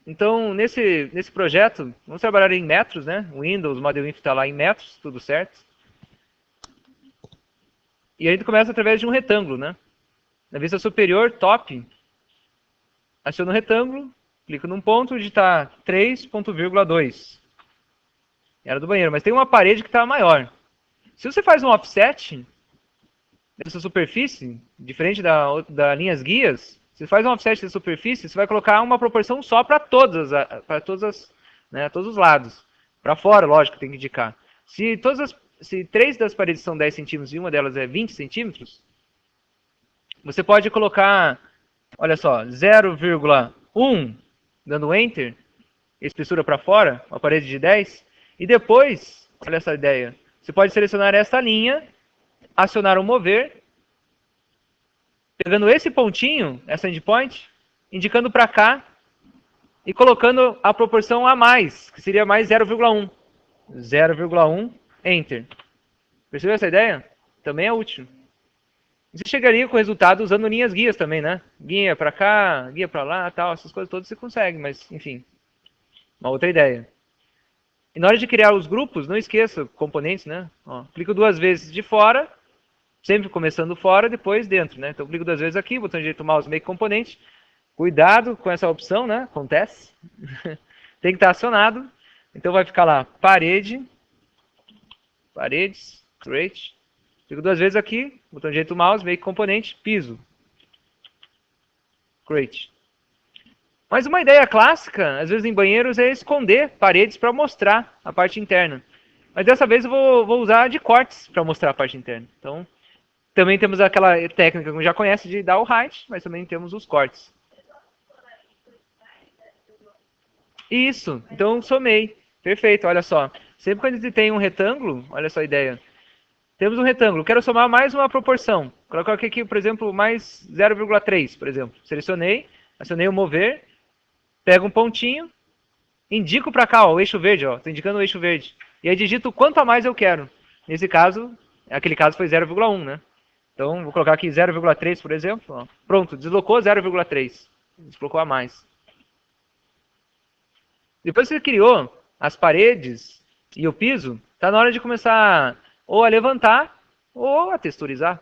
Então, nesse projeto, vamos trabalhar em metros, né? O Windows, o Model Inf está lá em metros, tudo certo. E a gente começa através de um retângulo, né? Na vista superior, top, aciono o retângulo, clico num ponto, digitar 3.2. Era do banheiro, mas tem uma parede que está maior. Se você faz um offset dessa superfície, diferente da linhas guias, se você faz um offset da superfície, você vai colocar uma proporção só para todos os lados. Para fora, lógico, tem que indicar. Se 3 das paredes são 10 centímetros e uma delas é 20 centímetros, você pode colocar, olha só, 0,1, dando Enter, espessura para fora, uma parede de 10, e depois, olha essa ideia, você pode selecionar esta linha, acionar o mover, pegando esse pontinho, essa endpoint, indicando para cá e colocando a proporção a mais, que seria mais 0,1. 0,1, Enter. Percebeu essa ideia? Também é útil. Você chegaria com o resultado usando linhas guias também, né? Guia para cá, guia para lá, tal, essas coisas todas você consegue, mas enfim, uma outra ideia. E na hora de criar os grupos, não esqueça componentes, né? Ó, clico 2 vezes de fora, sempre começando fora, depois dentro, né? Então clico 2 vezes aqui, botão direito mouse, make componente. Cuidado com essa opção, né? Acontece. Tem que estar acionado. Então vai ficar lá parede, paredes, create. Clico 2 vezes aqui, botão direito mouse, make componente, piso. Create. Mas uma ideia clássica, às vezes em banheiros, é esconder paredes para mostrar a parte interna. Mas dessa vez eu vou usar de cortes para mostrar a parte interna. Então, também temos aquela técnica que você já conhece de dar o height, mas também temos os cortes. Isso, então somei. Perfeito, olha só. Sempre quando a gente tem um retângulo, olha só a ideia. Temos um retângulo, quero somar mais uma proporção. Coloquei aqui, por exemplo, mais 0,3, por exemplo. Selecionei, acionei o mover, pego um pontinho, indico para cá, ó, o eixo verde, ó, estou indicando o eixo verde. E aí digito quanto a mais eu quero. Nesse caso, aquele caso foi 0,1, né? Então, vou colocar aqui 0,3, por exemplo. Ó. Pronto, deslocou 0,3. Deslocou a mais. Depois que você criou as paredes e o piso, está na hora de começar ou a levantar ou a texturizar.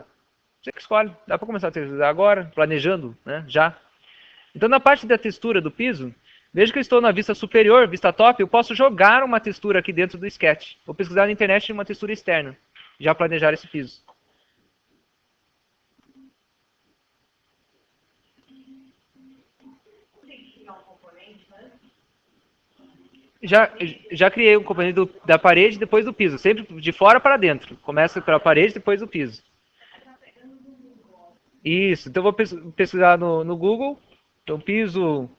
Você que escolhe. Dá para começar a texturizar agora, planejando, né? Já. Então, na parte da textura do piso, veja que eu estou na vista superior, vista top, eu posso jogar uma textura aqui dentro do sketch. Vou pesquisar na internet uma textura externa. Já planejar esse piso. Já criei um componente da parede depois do piso. Sempre de fora para dentro. Começa pela parede, depois do piso. Isso. Então, eu vou pesquisar no Google. Então, piso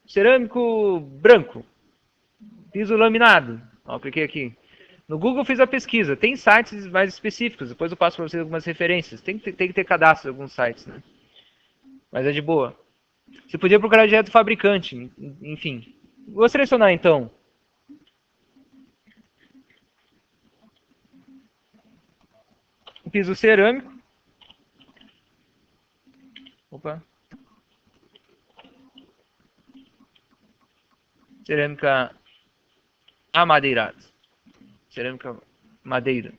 cerâmico branco. Piso laminado. Ó, cliquei aqui. No Google fiz a pesquisa. Tem sites mais específicos. Depois eu passo para vocês algumas referências. Tem que ter cadastro em alguns sites, né? Mas é de boa. Você podia procurar direto do fabricante. Enfim. Vou selecionar, então, o piso cerâmico. Opa. Cerâmica amadeirada. Cerâmica madeira.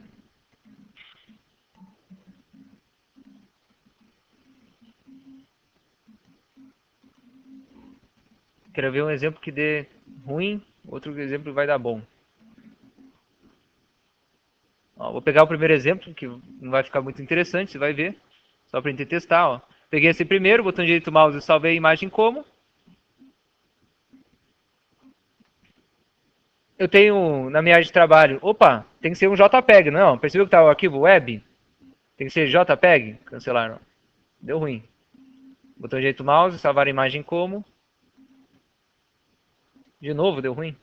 Quero ver um exemplo que dê ruim, outro exemplo que vai dar bom. Ó, vou pegar o primeiro exemplo, que não vai ficar muito interessante, você vai ver. Só para a gente testar. Ó. Peguei esse primeiro, botão direito do mouse e salvei a imagem como. Eu tenho na minha área de trabalho, opa, tem que ser um JPEG, não. Percebeu que está o arquivo web? Tem que ser JPEG? Cancelaram. Deu ruim. Botão direito do mouse, salvar a imagem como. De novo, deu ruim.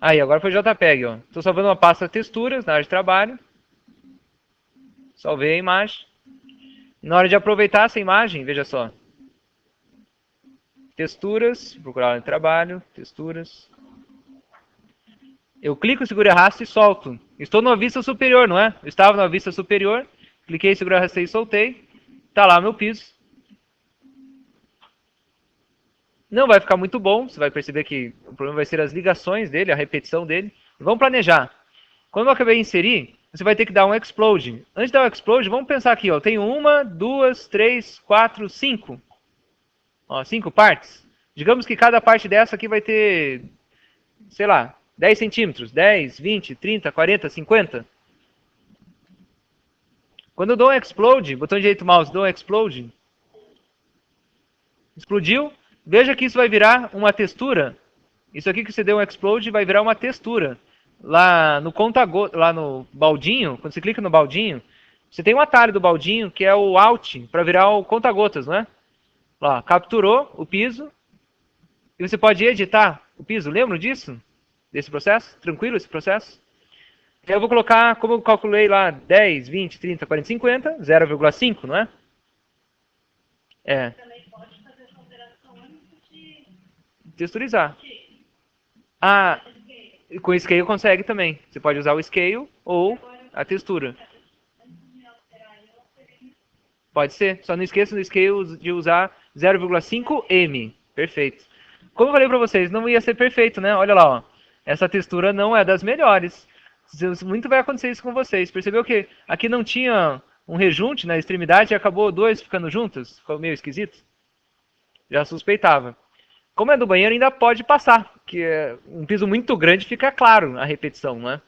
Aí, agora foi JPEG, ó. Estou salvando uma pasta texturas na área de trabalho. Salvei a imagem. Na hora de aproveitar essa imagem, veja só. Texturas, procurar no trabalho, texturas. Eu clico, seguro e arrasto e solto. Estou numa vista superior, não é? Eu estava numa vista superior, cliquei, segurei, arrastei e soltei. Tá lá meu piso. Não vai ficar muito bom, você vai perceber que o problema vai ser as ligações dele, a repetição dele. Vamos planejar. Quando eu acabei de inserir, você vai ter que dar um explode. Antes de dar um explode, vamos pensar aqui, ó. Eu tenho uma, duas, três, quatro, cinco. Ó, 5 partes. Digamos que cada parte dessa aqui vai ter, sei lá, 10 centímetros. 10, 20, 30, 40, 50. Quando eu dou um explode, botão direito do mouse, dou um explode. Explodiu. Veja que isso vai virar uma textura. Isso aqui que você deu um explode vai virar uma textura. Lá no lá no baldinho, quando você clica no baldinho, você tem um atalho do baldinho que é o Alt para virar o conta-gotas, não é? Lá, capturou o piso e você pode editar o piso. Lembram disso? Desse processo? Tranquilo esse processo? Eu vou colocar, como eu calculei lá, 10, 20, 30, 40, 50, 0,5, não é? É. Texturizar. Ah, com o scale consegue também. Você pode usar o scale ou a textura. Pode ser. Só não esqueça no scale de usar 0,5M. Perfeito. Como eu falei para vocês, não ia ser perfeito, né? Olha lá, ó. Essa textura não é das melhores. Muito vai acontecer isso com vocês. Percebeu que aqui não tinha um rejunte na extremidade e acabou dois ficando juntos? Ficou meio esquisito? Já suspeitava. Como é do banheiro, ainda pode passar, que é um piso muito grande fica claro a repetição, não é?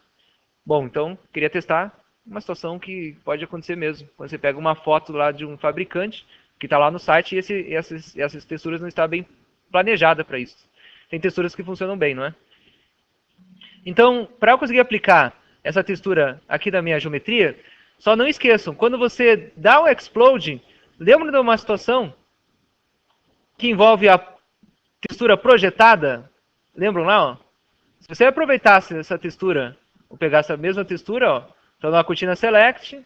Bom, então, queria testar uma situação que pode acontecer mesmo. Quando você pega uma foto lá de um fabricante, que está lá no site, e essas texturas não estão bem planejadas para isso. Tem texturas que funcionam bem, não é? Então, para eu conseguir aplicar essa textura aqui da minha geometria, só não esqueçam, quando você dá o explode, lembra de uma situação que envolve a textura projetada? Lembram lá? Ó? Se você aproveitasse essa textura, ou pegasse a mesma textura, ó, então na cortina select,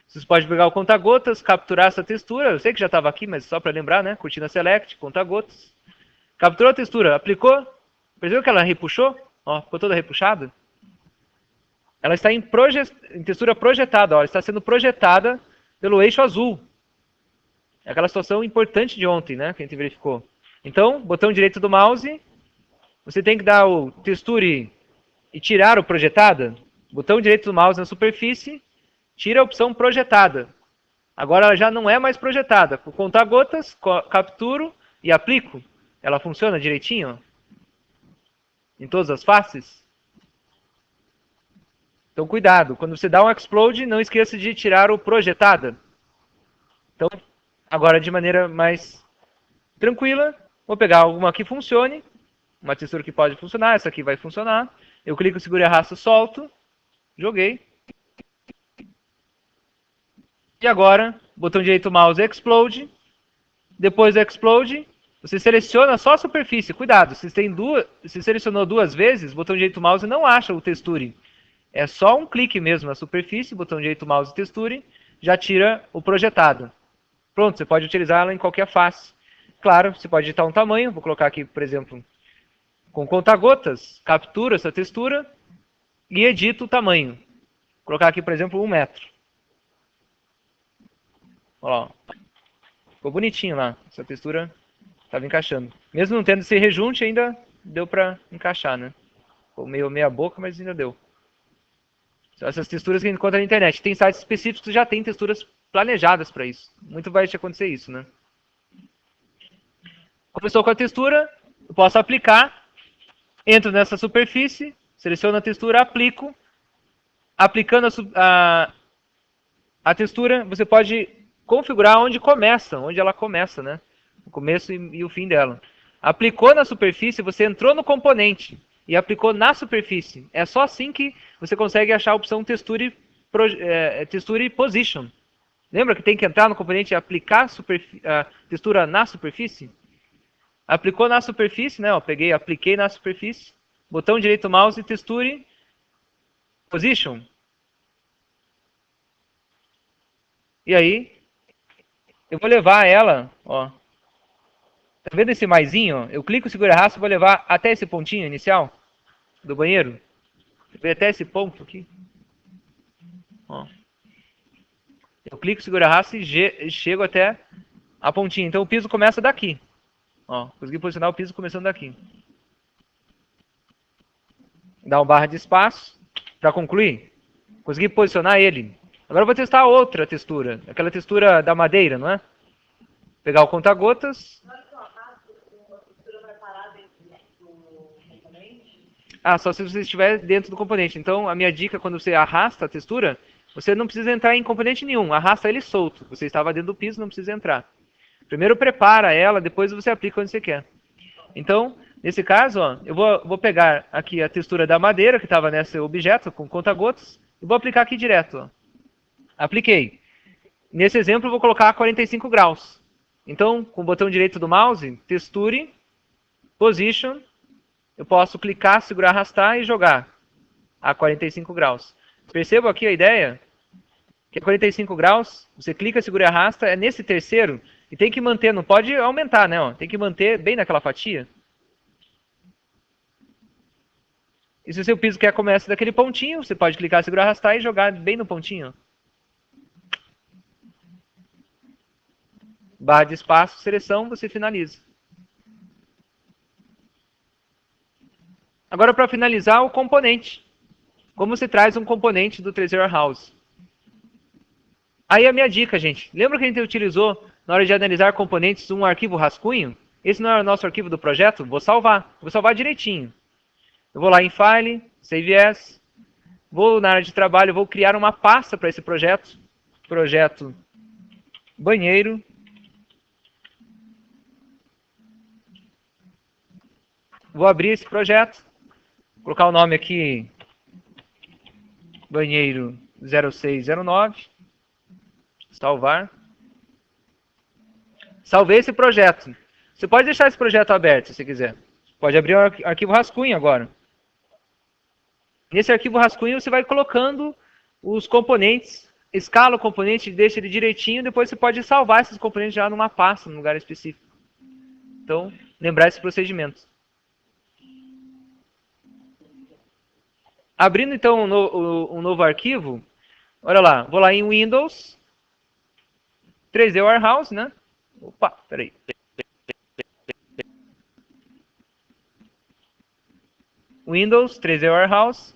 você pode pegar o conta-gotas, capturar essa textura, eu sei que já estava aqui, mas só para lembrar, né? Cortina select, conta-gotas. Capturou a textura, aplicou, percebeu que ela repuxou? Ó, ficou toda repuxada? Ela está em textura projetada, ó, ela está sendo projetada pelo eixo azul. É aquela situação importante de ontem, né, que a gente verificou. Então, botão direito do mouse, você tem que dar o texture e tirar o projetada. Botão direito do mouse na superfície, tira a opção projetada. Agora ela já não é mais projetada. Por contar gotas, capturo e aplico. Ela funciona direitinho? Em todas as faces? Então cuidado, quando você dá um explode, não esqueça de tirar o projetada. Então, agora de maneira mais tranquila, vou pegar alguma que funcione, uma textura que pode funcionar, essa aqui vai funcionar. Eu clico, seguro e arrasto, solto, joguei. E agora, botão direito do mouse, explode. Depois do explode, você seleciona só a superfície. Cuidado, se selecionou duas vezes, botão direito do mouse não acha o texture. É só um clique mesmo na superfície, botão direito do mouse texture, já tira o projetado. Pronto, você pode utilizá-la em qualquer face. Claro, você pode editar um tamanho, vou colocar aqui, por exemplo, com conta-gotas, captura essa textura e edito o tamanho. Vou colocar aqui, por exemplo, 1 metro. Ó, ficou bonitinho lá, essa textura estava encaixando. Mesmo não tendo esse rejunte, ainda deu para encaixar, né? Ficou meio meia boca, mas ainda deu. São essas texturas que a gente encontra na internet. Tem sites específicos que já tem texturas planejadas para isso. Muito vai te acontecer isso, né? Começou com a textura, eu posso aplicar, entro nessa superfície, seleciono a textura, aplico. Aplicando a textura, você pode configurar onde ela começa, né? O começo e o fim dela. Aplicou na superfície, você entrou no componente e aplicou na superfície. É só assim que você consegue achar a opção texture position. Lembra que tem que entrar no componente e aplicar a textura na superfície? Aplicou na superfície, né? Ó, apliquei na superfície. Botão direito do mouse, texture, position. E aí, eu vou levar ela, ó. Tá vendo esse maisinho? Eu clico, seguro e arrasto, vou levar até esse pontinho inicial do banheiro. Vê até esse ponto aqui. Ó. Eu clico, seguro a raça e chego até a pontinha. Então o piso começa daqui. Ó, consegui posicionar o piso começando daqui. Dá um barra de espaço para concluir. Consegui posicionar ele. Agora eu vou testar outra textura. Aquela textura da madeira, não é? Pegar o conta-gotas. Ah, só se você estiver dentro do componente. Então, a minha dica, quando você arrasta a textura, você não precisa entrar em componente nenhum. Arrasta ele solto. Você estava dentro do piso, não precisa entrar. Primeiro prepara ela, depois você aplica onde você quer. Então, nesse caso, ó, eu vou pegar aqui a textura da madeira, que estava nesse objeto, com conta-gotas, e vou aplicar aqui direto. Ó. Apliquei. Nesse exemplo, eu vou colocar 45 graus. Então, com o botão direito do mouse, texture, position, eu posso clicar, segurar, arrastar e jogar a 45 graus. Percebam aqui a ideia? Que é 45 graus, você clica, segura e arrasta, é nesse terceiro, e tem que manter, não pode aumentar, né? Ó, tem que manter bem naquela fatia. E se o seu piso quer começar daquele pontinho, você pode clicar, segurar, arrastar e jogar bem no pontinho. Barra de espaço, seleção, você finaliza. Agora, para finalizar, o componente. Como você traz um componente do 3D Warehouse? Aí a minha dica, gente. Lembra que a gente utilizou, na hora de analisar componentes, um arquivo rascunho? Esse não é o nosso arquivo do projeto? Vou salvar. Vou salvar direitinho. Eu vou lá em File, Save As. Vou na área de trabalho, vou criar uma pasta para esse projeto. Projeto banheiro. Vou abrir esse projeto. Colocar o nome aqui, banheiro 0609, salvar. Salvei esse projeto. Você pode deixar esse projeto aberto, se você quiser. Pode abrir o arquivo rascunho agora. Nesse arquivo rascunho você vai colocando os componentes, escala o componente, deixa ele direitinho, depois você pode salvar esses componentes já numa pasta, num lugar específico. Então, lembrar esse procedimento. Abrindo então um novo arquivo, olha lá, vou lá em Windows, 3D Warehouse, né? Opa, peraí. Windows, 3D Warehouse.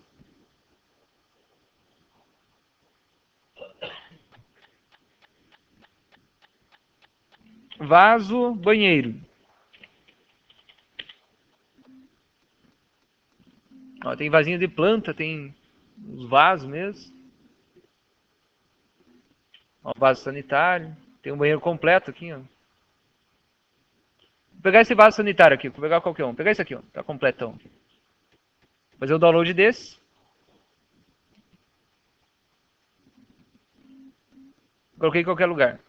Vaso, banheiro. Ó, tem vasinho de planta, tem os vasos mesmo. Ó, vaso sanitário. Tem um banheiro completo aqui, ó. Vou pegar esse vaso sanitário aqui, vou pegar qualquer um. Vou pegar esse aqui, ó, tá completão. Vou fazer o download desse. Coloquei em qualquer lugar.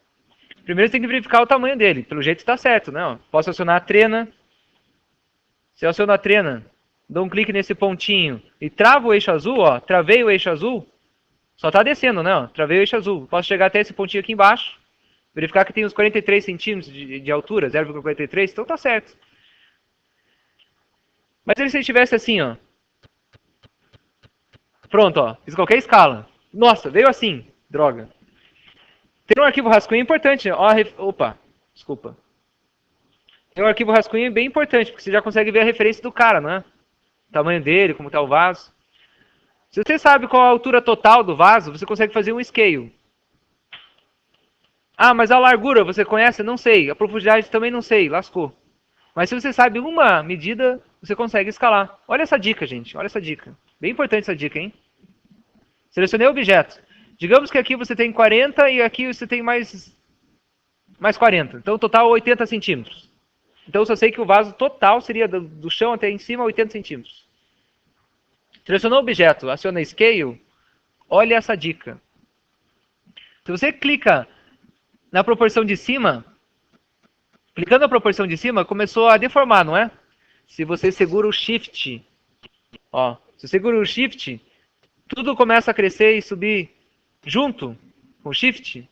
Primeiro você tem que verificar o tamanho dele. Pelo jeito está certo, né? Ó, posso acionar a trena. Se eu aciono a trena, dou um clique nesse pontinho e travo o eixo azul, ó. Travei o eixo azul. Só está descendo, né? Ó, travei o eixo azul. Posso chegar até esse pontinho aqui embaixo. Verificar que tem uns 43 centímetros de altura, 0,43. Então tá certo. Mas se ele estivesse assim, ó. Pronto, ó. Fiz qualquer escala. Nossa, veio assim. Droga. Ter um arquivo rascunho é importante. Ó, opa, desculpa. Ter um arquivo rascunho é bem importante, porque você já consegue ver a referência do cara, né? O tamanho dele, como está o vaso. Se você sabe qual a altura total do vaso, você consegue fazer um scale. Ah, mas a largura você conhece? Não sei. A profundidade também não sei. Lascou. Mas se você sabe uma medida, você consegue escalar. Olha essa dica, gente. Olha essa dica. Bem importante essa dica, hein? Selecionei o objeto. Digamos que aqui você tem 40 e aqui você tem mais 40. Então, total 80 centímetros. Então, eu só sei que o vaso total seria do chão até em cima 80 centímetros. Selecionou o objeto, aciona Scale. Olha essa dica. Se você clica na proporção de cima, clicando na proporção de cima, começou a deformar, não é? Se você segura o Shift, ó, se você segura o Shift, tudo começa a crescer e subir junto com o Shift.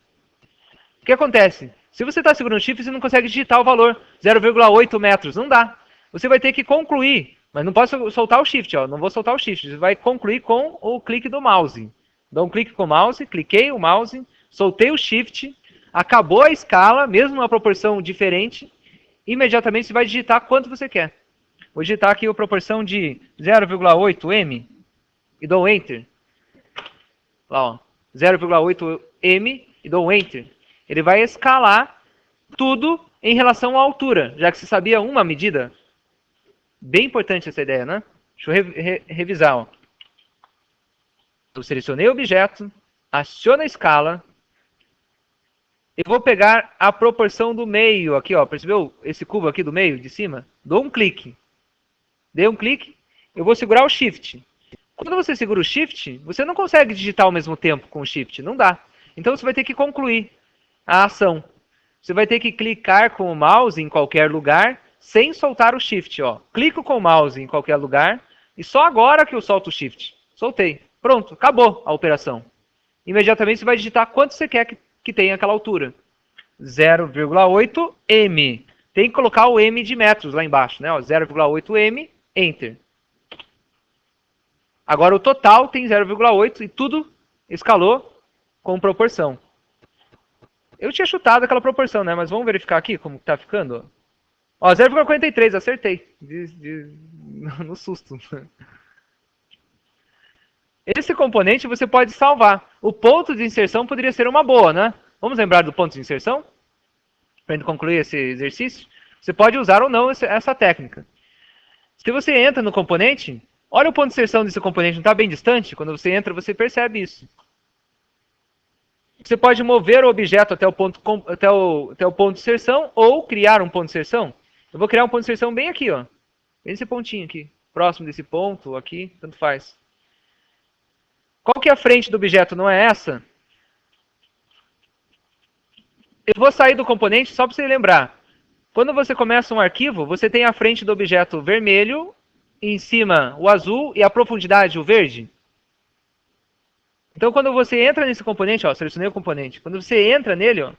O que acontece? Se você está segurando o Shift, você não consegue digitar o valor 0,8 metros. Não dá. Você vai ter que concluir Mas não posso soltar o Shift, ó. Não vou soltar o Shift. Você vai concluir com o clique do mouse. Dou um clique com o mouse, cliquei o mouse, soltei o Shift, acabou a escala, mesmo uma proporção diferente. Imediatamente você vai digitar quanto você quer. Vou digitar aqui a proporção de 0,8 m e dou Enter. Lá, ó. 0,8 m e dou Enter. Ele vai escalar tudo em relação à altura, já que você sabia uma medida. Bem importante essa ideia, né? Deixa eu revisar. Ó. Eu selecionei o objeto, aciono a escala. Eu vou pegar a proporção do meio aqui, ó. Percebeu esse cubo aqui do meio, de cima? Dou um clique. Dei um clique, eu vou segurar o Shift. Quando você segura o Shift, você não consegue digitar ao mesmo tempo com o Shift. Não dá. Então você vai ter que concluir a ação. Você vai ter que clicar com o mouse em qualquer lugar, sem soltar o Shift. Ó. Clico com o mouse em qualquer lugar, e só agora que eu solto o Shift. Soltei. Pronto, acabou a operação. Imediatamente você vai digitar quanto você quer que tenha aquela altura. 0,8 m. Tem que colocar o m de metros lá embaixo, né? 0,8 m, Enter. Agora o total tem 0,8 e tudo escalou com proporção. Eu tinha chutado aquela proporção, né? Mas vamos verificar aqui como está ficando. Ó, 0,43, acertei. No susto. Esse componente você pode salvar. O ponto de inserção poderia ser uma boa, né? Vamos lembrar do ponto de inserção? Para a gente concluir esse exercício. Você pode usar ou não essa técnica. Se você entra no componente, olha o ponto de inserção desse componente, não está bem distante? Quando você entra, você percebe isso. Você pode mover o objeto até o ponto de inserção ou criar um ponto de inserção. Eu vou criar um ponto de inserção bem aqui, ó. Bem nesse pontinho aqui. Próximo desse ponto, aqui, tanto faz. Qual que é a frente do objeto? Não é essa? Eu vou sair do componente só para você lembrar. Quando você começa um arquivo, você tem a frente do objeto vermelho, em cima o azul e a profundidade o verde. Então, quando você entra nesse componente, ó, selecionei o componente. Quando você entra nele, ó,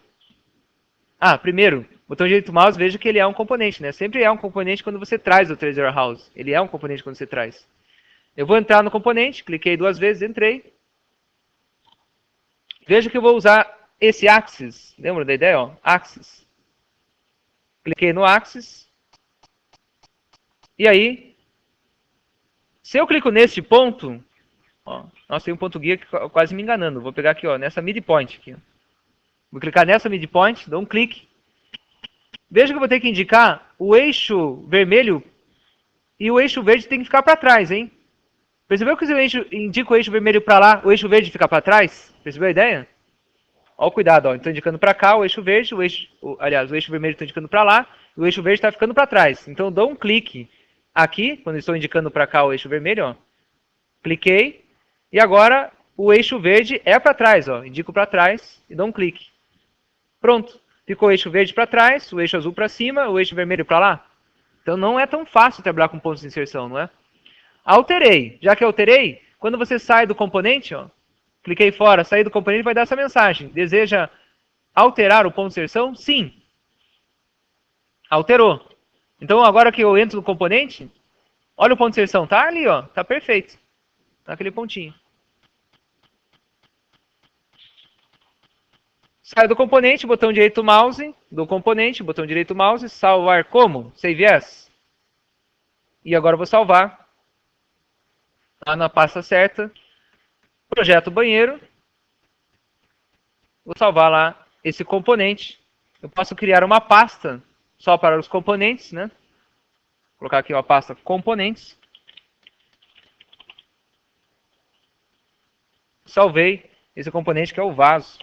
primeiro, botão direito do mouse, veja que ele é um componente, né? Sempre é um componente quando você traz o Tracing Warehouse. Ele é um componente quando você traz. Eu vou entrar no componente, cliquei 2 vezes, entrei. Veja que eu vou usar esse Axis. Lembra da ideia? Ó? Axis. Cliquei no Axis. E aí, se eu clico nesse ponto, ó, nossa, tem um ponto guia que quase me enganando. Vou pegar aqui, ó, nessa midpoint. Aqui, ó. Vou clicar nessa midpoint, dou um clique. Veja que eu vou ter que indicar o eixo vermelho e o eixo verde tem que ficar para trás, hein? Percebeu que se eu indico o eixo vermelho para lá, o eixo verde fica para trás? Percebeu a ideia? Ó, cuidado, ó. Estou indicando para cá o eixo verde, o eixo vermelho está indicando para lá, e o eixo verde está ficando para trás. Então eu dou um clique aqui, quando estou indicando para cá o eixo vermelho, ó. Cliquei, e agora o eixo verde é para trás, ó. Indico para trás e dou um clique. Pronto. Ficou o eixo verde para trás, o eixo azul para cima, o eixo vermelho para lá. Então não é tão fácil trabalhar com pontos de inserção, não é? Alterei. Já que alterei, quando você sai do componente, ó, cliquei fora, saí do componente, vai dar essa mensagem. Deseja alterar o ponto de inserção? Sim. Alterou. Então agora que eu entro no componente, olha o ponto de inserção, tá ali, ó, tá perfeito. Naquele pontinho. Saio do componente, botão direito mouse, do componente, botão direito mouse, salvar como? Save as. E agora eu vou salvar lá na pasta certa, projeto banheiro. Vou salvar lá esse componente. Eu posso criar uma pasta só para os componentes, né? Vou colocar aqui uma pasta componentes. Salvei esse componente que é o vaso.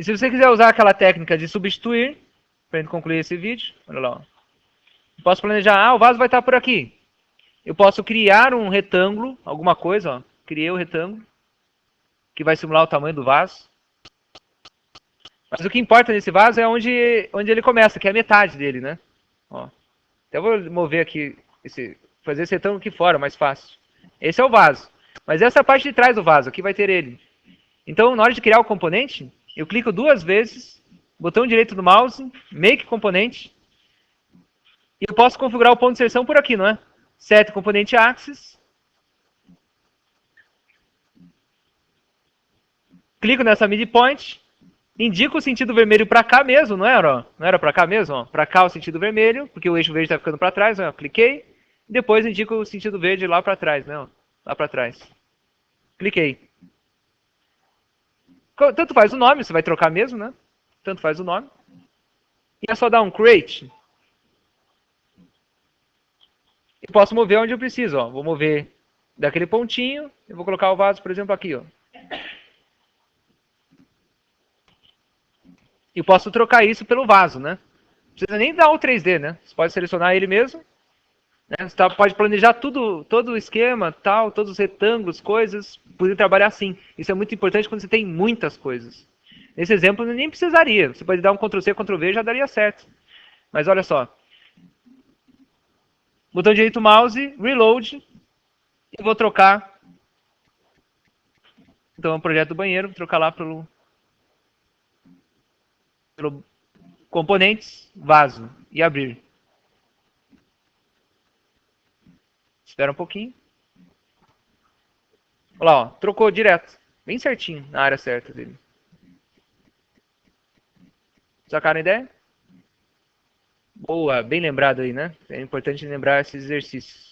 E se você quiser usar aquela técnica de substituir, para a gente concluir esse vídeo, olha lá. Ó. Eu posso planejar, o vaso vai estar por aqui. Eu posso criar um retângulo, alguma coisa, ó. Criei o retângulo, que vai simular o tamanho do vaso. Mas o que importa nesse vaso é onde ele começa, que é a metade dele, né? Ó. Até vou mover aqui fazer esse retângulo aqui fora, mais fácil. Esse é o vaso. Mas essa é a parte de trás do vaso, aqui vai ter ele. Então, na hora de criar o componente, eu clico 2 vezes, botão direito do mouse, Make Componente, e eu posso configurar o ponto de inserção por aqui, não é? Set Componente Axis. Clico nessa midpoint, indico o sentido vermelho para cá mesmo, não era? Não era para cá mesmo? Para cá o sentido vermelho, porque o eixo verde está ficando para trás, ó, cliquei. Depois indico o sentido verde lá para trás, né? Lá para trás. Cliquei. Tanto faz o nome, você vai trocar mesmo, né? Tanto faz o nome. E é só dar um create. E posso mover onde eu preciso, ó. Vou mover daquele pontinho, eu vou colocar o vaso, por exemplo, aqui, ó. E posso trocar isso pelo vaso, né? Não precisa nem dar o 3D, né? Você pode selecionar ele mesmo. Né? Você pode planejar tudo, todo o esquema, tal, todos os retângulos, coisas, poder trabalhar assim. Isso é muito importante quando você tem muitas coisas. Nesse exemplo, nem precisaria. Você pode dar um Ctrl+C, Ctrl+V e já daria certo. Mas olha só. Botão direito mouse, reload. E vou trocar. Então, é um projeto do banheiro. Vou trocar lá pelo componentes, vaso e abrir. Espera um pouquinho. Olha lá, ó, trocou direto. Bem certinho, na área certa dele. Sacaram a ideia? Boa, bem lembrado aí, né? É importante lembrar esses exercícios.